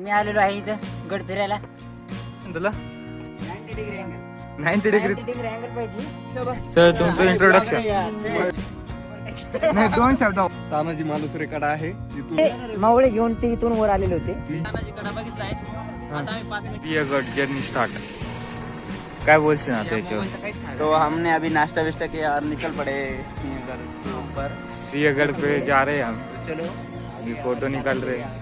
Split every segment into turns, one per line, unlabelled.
मी आलेलो आहे इथं गड फिरायला.
तुला
90 डिग्री अँगल
90 डिग्री
अँगल पाहिजे.
सर तुमचं इंट्रोडक्शन.
नाही, 2 शब्द. तानाजी मालुसरे कडा आहे इथून.
मावळे घेऊन ते इथून वर आलेले होते.
गड जर्नी स्टार्ट. काय बोलशील ना त्याच्यावर?
तो हमने अभी नाश्ता विस्टा किया और निकल पड़े सिंहगढ़ के ऊपर.
सिंहगढ़ पे जा रहे हैं हम.
चलो
ये फोटो निकाल रहे हैं.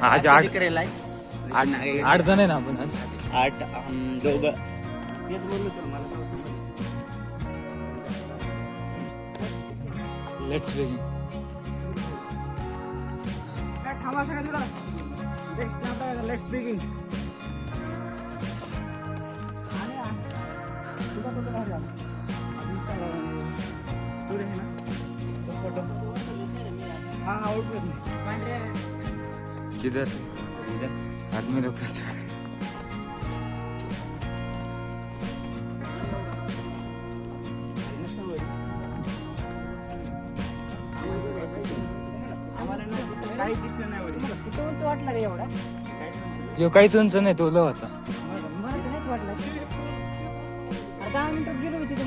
आज
रास्ता
8
दिख रहा है.
8 जण आहे ना आपण आज.
8 हम दोघं. तेच बोललो तर मला.
Let's begin.
थांबा सगळं थोडं. Let's begin.
किधर आदमी लोग रहते हैं.
काही दिसलं नाही वरी.
किती उंच वाटलं रे एवढा?
यो काहीच उंच नाही तुला होता.
मला तर नाहीच वाटलं. अरे 10 मिनिटात गेलो मी तिथे.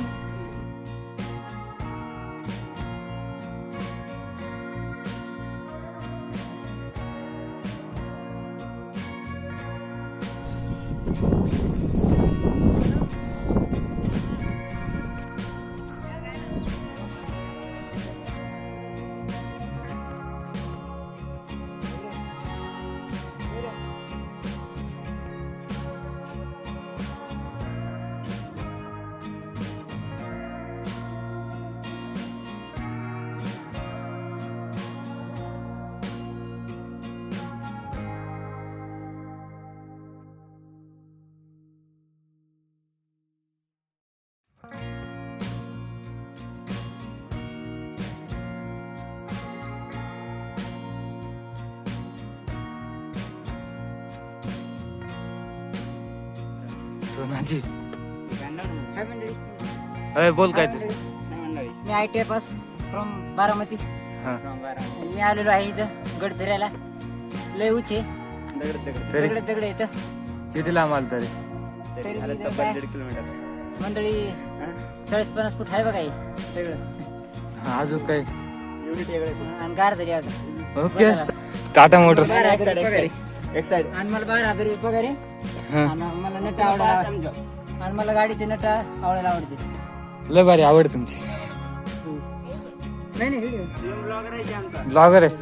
सोनाजी
काय म्हणली?
अरे बोल काय ते.
मी ITI पास फ्रॉम बारामती.
हा
मी आलेलो आहे इथं गड फिरायला. लय उचे
तरी
दगड दगड इथं.
किती लांब आलं तरी?
तरी
झालं
इथं
तब्बल
काय
1.5 किलोमीटर.
मंडळी 40-50 फूट आहे बघा हे सगळं.
हा, अजून काय?
एवढी टेकडे.
आणि गार झाली आता.
ओके. टाटा मोटर्स.
12,000 रुपये पगार आहे.
एक साइड.
आणि मला 12,000 रुपये पगार आहे.
हा
आणि मला नट आवडायला आणि मला गाडीचे नट आवडायला आवडते.
लय भारी आवड तुमची.
नाही नाही व्हिडिओ.
ब्लॉगर आहे आमचा.
ब्लॉगर आहे.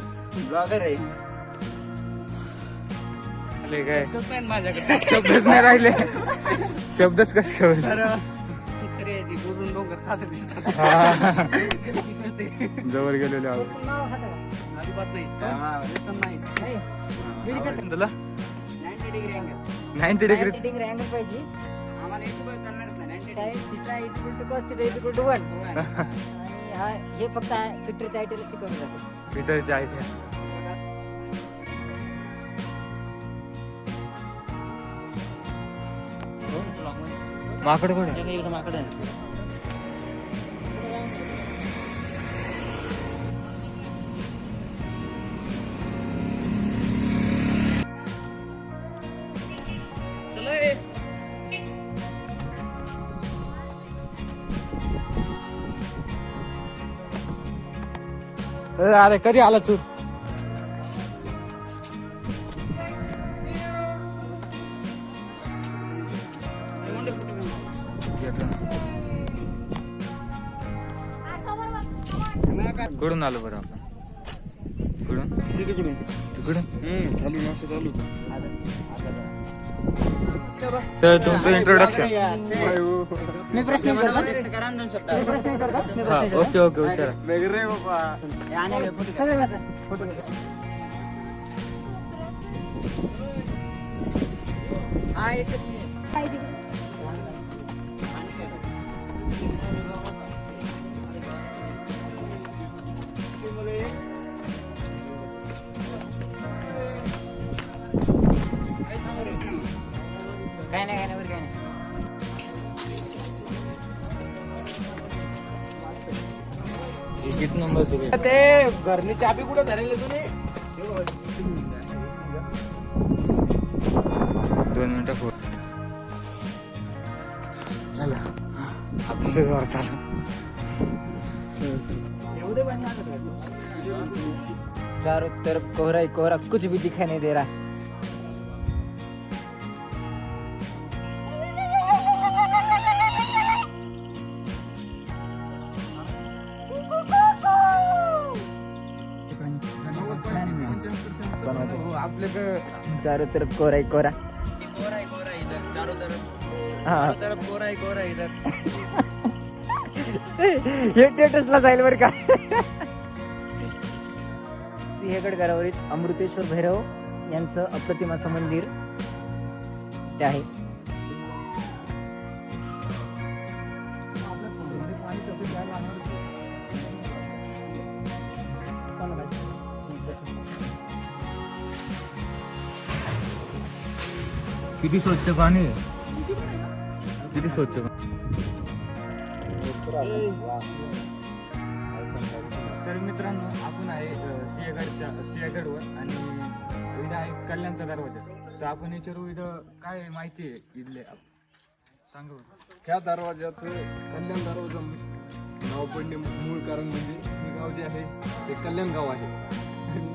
ब्लॉगर आहे.
आले काय शब्दच नाही राहिले. शब्दच कसे कळले? जवळ गेलेले आहोत.
नाव खाता का?
अजिबात नाही.
नाही. बिडी पिता?
तुला
90 degree angle.
90 degree
90 degree angle पाहिजे.
आम्हाला एक रुपया चालणारच नाही. 90
sine theta is equal to cos theta is equal to 1. आणि हा हे फक्त फिटरच्या आयटीला शिकवलं जातं.
मीटरची आयडिया. माकड कुठे?
इकडे माकडं आहे.
अरे कधी आला तू? कुठून आलो बरं आपण? कुठून?
तिकडून
तिकडून.
चालू ना असं चालू होतं.
सर तुमचं इंट्रोडक्शन.
मी प्रश्न विचारतो.
करा ना 2 शब्द.
मी प्रश्न विचारतो. मी
हा
प्रश्न विचारतो.
ओके ओके विचारा.
वेगळे बाबा.
हे आणि फोटो.
सगळे बसा. फोटो घ्या. हा एकच मिनिट. काय तिकडे? काय नाही काय नाही बरं काय नाही.
किती नंबर तुझे?
ते घरनी चाबी कुठे धरले तुम्ही?
2 मिनिटं पुढे झालं आपलं घर आलं.
चारों तरफ कोहरा ही कोहरा, कुछ भी दिखाई नहीं दे रहा.
आपल्या
चारों तरफ कोहरा ही कोहरा. हाँ. हे टेटसला जाईल बरं का. सिंहगड गडावरील अमृतेश्वर भैरव यांचं अप्रतिम असं मंदिर ते आहे.
किती स्वच्छ पाणी आहे, किती स्वच्छ पाणी. तर मित्रांनो आपण आहे सिंहगडवर आणि इथं आहे कल्याणचा दरवाजा. तर आपण याच्यावर इथं काय माहिती आहे इथले सांगा बरं.
ह्या दरवाजाचं कल्याण दरवाजा नाव पडणे मूळ कारण म्हणजे हे गाव जे आहे ते कल्याण गाव आहे. आणि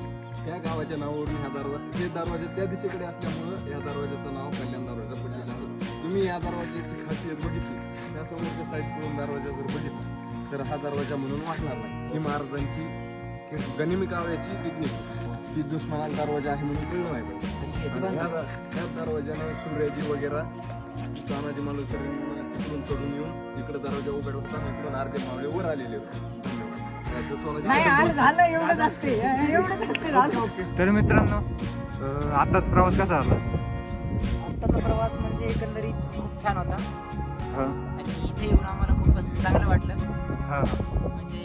त्या गावाच्या नावावरून हे दरवाजा त्या दिशेकडे असल्यामुळं या दरवाजाचं नाव कल्याण दरवाजा पडलेलं आहे. तुम्ही या दरवाजाची खासियत बघितली, त्या समोरच्या साईडकडून दरवाजा जर बघितला तर हा दरवाजा म्हणून वाटणार नाही. ही महाराजांची गनिमी काव्याची टेक्निक ती दुश्मनाला दरवाजा आहे म्हणून कळलं नाही पाहिजे. ह्या दरवाजाने सूर्याजी वगैरे तानाजी मालुसरेंनी तिकडून चढून येऊन इकडे दरवाजा उघडला होता आणि इकडून अर्धे मावळे वर आलेले होते.
तर मित्रांनो आताच प्रवास कसा झाला.
आत्ताचा प्रवास म्हणजे एकंदरीत खूप छान होता
हा
आणि इथे येऊन आम्हाला खूप असं चांगलं वाटलं.
हा
म्हणजे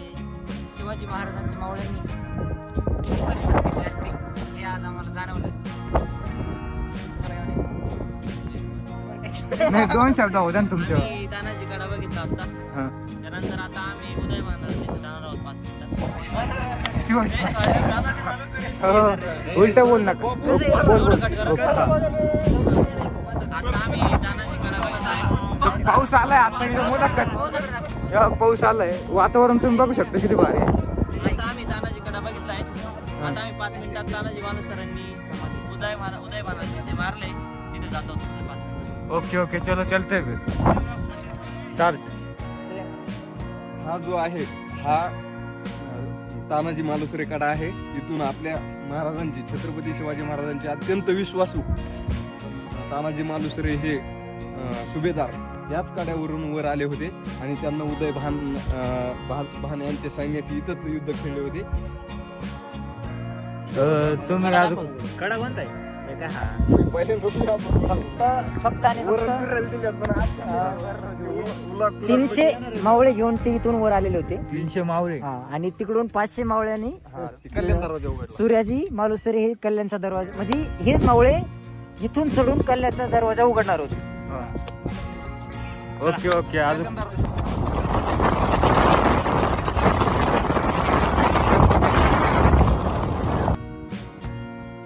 शिवाजी महाराजांच्या मावळ्यांनी किती परिश्रम घेतले असतील हे आज आम्हाला जाणवलं.
नाही 2 शब्द होत्या ना तुमच्या.
आम्ही तानाजी कडा बघितला होता.
हा
त्यानंतर आता आम्ही उदय तिथे जाणार आहोत 5 मिनिटात.
शिवाजी उलट बोल नका.
आता आम्ही तानाजी कडा बघितलाय.
पाऊस आलाय आता इथं मोठा पाऊस आलाय. वातावरण तुम्ही बघू शकता किती भारी आहे.
आता आम्ही तानाजी कडा बघितलाय. आता आम्ही 5 मिनिटात तानाजी मालुसरेंनी उदय महाराज जिथे मारले तिथे जातो 5 मिनिटात.
ओके चलो चलते फिर. चाल.
हा जो आहे हा तानाजी मालुसरे कडा आहे. इथून आपल्या महाराजांची छत्रपती शिवाजी महाराजांचे अत्यंत विश्वासू तानाजी मालुसरे हे सुभेदार याच कड्यावरून वर आले होते आणि त्यांना उदय भान यांच्या सैन्याशी इथंच युद्ध खेळले होते.
तुम्ही आज
कडा कोणता आहे?
पहिले
फक्त आणि फक्त 300 मावळे घेऊन ते इथून वर आलेले होते.
300 मावळे.
आणि तिकडून 500 मावळ्यांनी
कल्याण दरवाजा उघडला.
सूर्याजी मालुसरे हे कल्याणचा दरवाजा म्हणजे हेच मावळे इथून चढून कल्याणचा दरवाजा उघडणार होते.
ओके अजून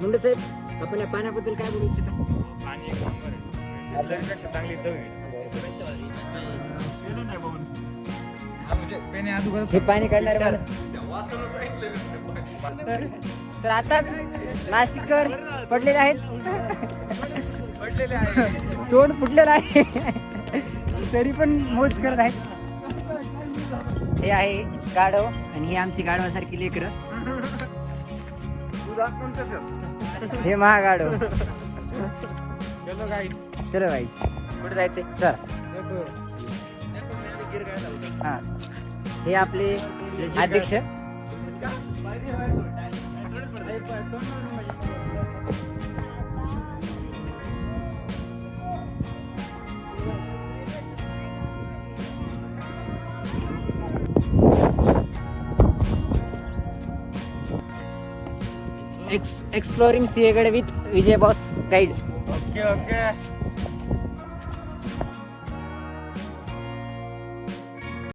मुंडे साहेब आपण या पाण्याबद्दल काय बोलू इच्छिता?
पाणी एक नंबर आहे. आपल्यापेक्षा चांगली चव आहे.
हे पाणी काढणारे माणूस तर आता नाशिककर पडलेले आहेत. तोंड फुटलेलं आहे तरी पण मोज करत आहेत. हे आहे गाढव आणि ही आमची गाढवासारखी लेकरं. हे महागाढव.
चलो गाईस.
चलो बाई कुठे जायचंय चला. हा हे आपले अध्यक्ष. Exploring Sinhagad with Vijay boss guide.
Okay